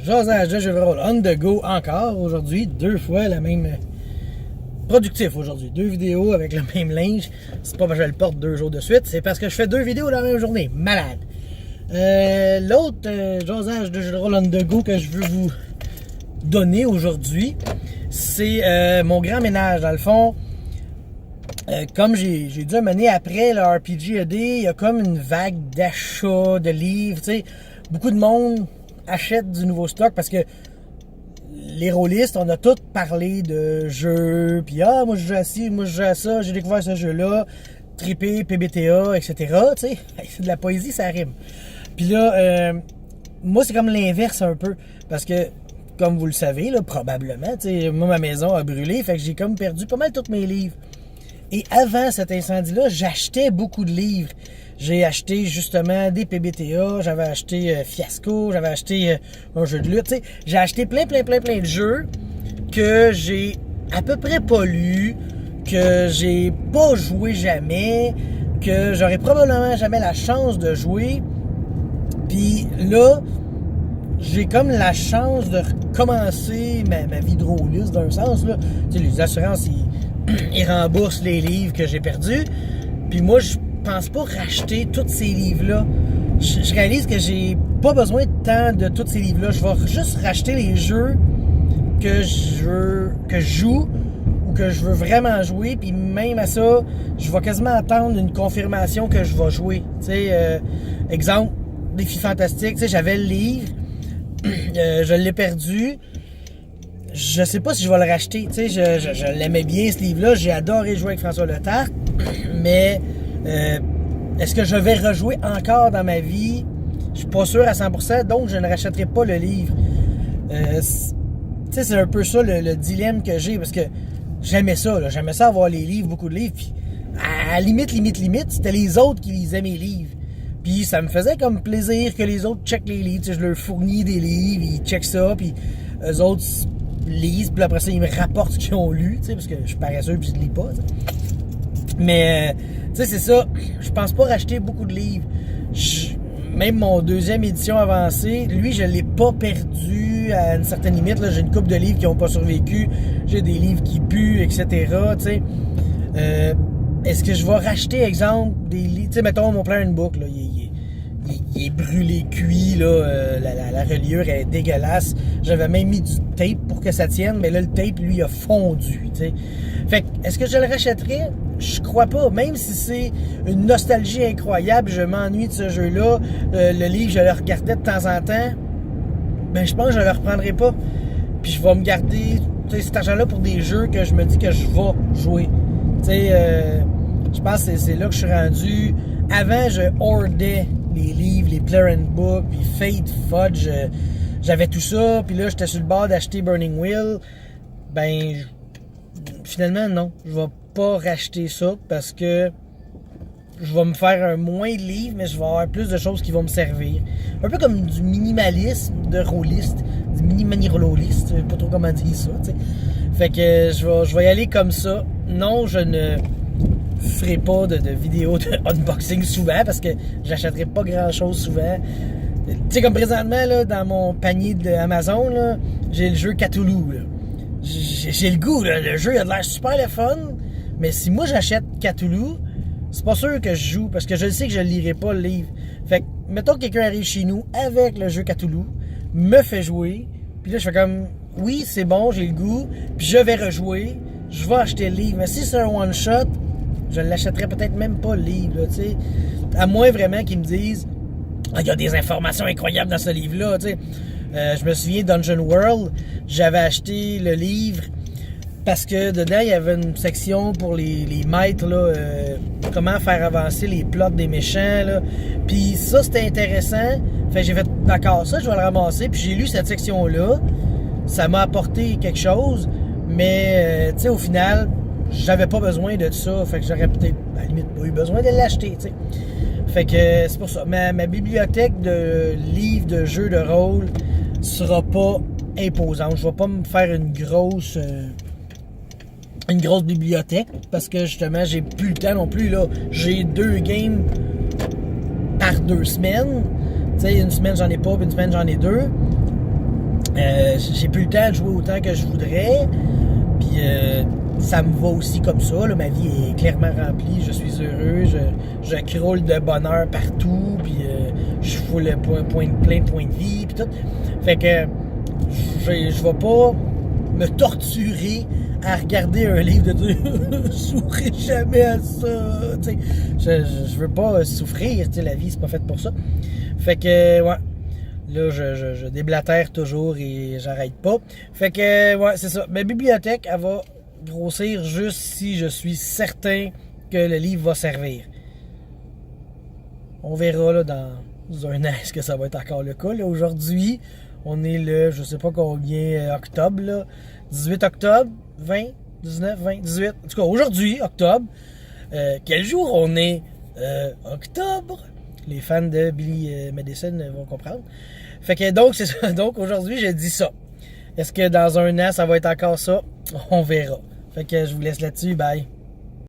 Jasage de jeux de rôle on the go encore aujourd'hui, 2 fois la même... Productif aujourd'hui, 2 vidéos avec le même linge. C'est pas parce que je le porte 2 jours de suite, c'est parce que je fais 2 vidéos dans la même journée. Malade. L'autre jasage de jeux de rôle on the go que je veux vous donner aujourd'hui, c'est mon grand ménage. Dans le fond, comme j'ai dû amener après le RPG ED, il y a comme une vague d'achats de livres. Tu sais, beaucoup de monde achète du nouveau stock parce que les rôlistes, on a tous parlé de jeux, puis moi je joue à ci, moi je joue à ça, j'ai découvert ce jeu-là, trippé, PBTA, etc. Tu sais, c'est de la poésie, ça rime. Puis là, moi c'est comme l'inverse un peu, parce que, comme vous le savez, là, probablement, tu sais, moi ma maison a brûlé, fait que j'ai comme perdu pas mal tous mes livres. Et avant cet incendie-là, j'achetais beaucoup de livres. J'ai acheté justement des PBTA, j'avais acheté Fiasco, j'avais acheté un jeu de lutte, tu sais. J'ai acheté plein de jeux que j'ai à peu près pas lus, que j'ai pas joué jamais, que j'aurais probablement jamais la chance de jouer. Puis là, j'ai comme la chance de recommencer ma vie de rôliste d'un sens, là. Tu sais, les assurances, ils remboursent les livres que j'ai perdus. Puis moi, je pense pas racheter tous ces livres-là. Je réalise que j'ai pas besoin de tant de tous ces livres-là. Je vais juste racheter les jeux que je joue ou que je veux vraiment jouer. Puis même à ça, je vais quasiment attendre une confirmation que je vais jouer. Tu sais, exemple, Défi Fantastique. Tu sais, j'avais le livre, je l'ai perdu. Je sais pas si je vais le racheter. Tu sais, je l'aimais bien ce livre-là. J'ai adoré jouer avec François Letarte. Mais est-ce que je vais rejouer encore dans ma vie? Je suis pas sûr à 100%, donc je ne rachèterai pas le livre. Tu sais, c'est un peu ça le dilemme que j'ai, parce que j'aimais ça, là. J'aimais ça avoir les livres, beaucoup de livres, puis à limite, c'était les autres qui lisaient mes livres. Puis ça me faisait comme plaisir que les autres checkent les livres. Tu sais, je leur fournis des livres, ils checkent ça, puis eux autres lisent, puis après ça, ils me rapportent ce qu'ils ont lu, tu sais, parce que je suis paresseux puis je lis pas, t'sais. Mais, tu sais, c'est ça, je pense pas racheter beaucoup de livres. Même mon 2e édition avancée, lui, je l'ai pas perdu à une certaine limite, là. J'ai une couple de livres qui ont pas survécu, j'ai des livres qui puent, etc., tu sais. Est-ce que je vais racheter, exemple, des livres, tu sais, mettons, mon Plan Book, là, il est brûlé, cuit, là, la reliure est dégueulasse. J'avais même mis du tape pour que ça tienne, mais là, le tape, lui, a fondu, tu sais. Fait que, est-ce que je le rachèterais? Je crois pas. Même si c'est une nostalgie incroyable, je m'ennuie de ce jeu-là, le livre, je le regardais de temps en temps, ben, je pense que je le reprendrai pas. Puis je vais me garder, tu sais, cet argent-là pour des jeux que je me dis que je vais jouer. Tu sais, je pense que c'est là que je suis rendu. Avant, je hoardais les livres, les Player Book, puis Fate, Fudge, j'avais tout ça, puis là, j'étais sur le bord d'acheter Burning Wheel. Ben, finalement, non, je vais pas racheter ça, parce que je vais me faire moins de livres, mais je vais avoir plus de choses qui vont me servir. Un peu comme du minimalisme de rôliste, du mini-rôliste, je sais pas trop comment dire ça, tu sais. Fait que je vais y aller comme ça. Non, je ne ferai pas de vidéos de unboxing souvent, parce que j'achèterai pas grand-chose souvent. Tu sais, comme présentement, là, dans mon panier d'Amazon, là, j'ai le jeu Cthulhu, là. J'ai le goût, là. Le jeu il a l'air super le fun, mais si moi j'achète Cthulhu, c'est pas sûr que je joue, parce que je sais que je lirai pas le livre. Fait que, mettons que quelqu'un arrive chez nous avec le jeu Cthulhu, me fait jouer, puis là je fais comme, oui, c'est bon, j'ai le goût, puis je vais rejouer, je vais acheter le livre. Mais si c'est un one-shot, je ne l'achèterais peut-être même pas le livre, là, tu sais. À moins vraiment qu'ils me disent, il y a des informations incroyables dans ce livre-là, tu sais. Je me souviens, Dungeon World, j'avais acheté le livre parce que dedans, il y avait une section pour les maîtres, là, comment faire avancer les plots des méchants, là. Puis ça, c'était intéressant. Fait que j'ai fait, d'accord, ça, je vais le ramasser. Puis j'ai lu cette section-là. Ça m'a apporté quelque chose. Mais, tu sais, au final, j'avais pas besoin de ça. Fait que j'aurais peut-être, à la limite, pas eu besoin de l'acheter, tu sais. Fait que c'est pour ça. Ma bibliothèque de livres de jeux de rôle sera pas imposante. Je vais pas me faire une grosse bibliothèque, parce que justement j'ai plus le temps non plus, là. J'ai 2 games par 2 semaines. Tu sais, une semaine j'en ai pas, puis une semaine j'en ai 2. J'ai plus le temps de jouer autant que je voudrais. Puis ça me va aussi comme ça. Là. Ma vie est clairement remplie. Je suis heureux. Je croule de bonheur partout. Puis je fous le plein de points de vie. Puis tout. Fait que je vais pas me torturer à regarder un livre de dire je souffrirai jamais à ça. T'sais, je veux pas souffrir. La vie, c'est pas faite pour ça. Fait que, ouais. Là, je déblatère toujours et j'arrête pas. Fait que, ouais, c'est ça. Ma bibliothèque, elle va grossir juste si je suis certain que le livre va servir. On verra là, dans un an est-ce que ça va être encore le cas. Là, aujourd'hui, on est le, je sais pas combien, octobre, là. 18 octobre, 20, 19, 20, 18. En tout cas, aujourd'hui, octobre. Quel jour on est? Octobre. Les fans de Billy Madison vont comprendre. Fait que donc, c'est ça. Donc, aujourd'hui, je dis ça. Est-ce que dans un an, ça va être encore ça? On verra. Fait que je vous laisse là-dessus. Bye.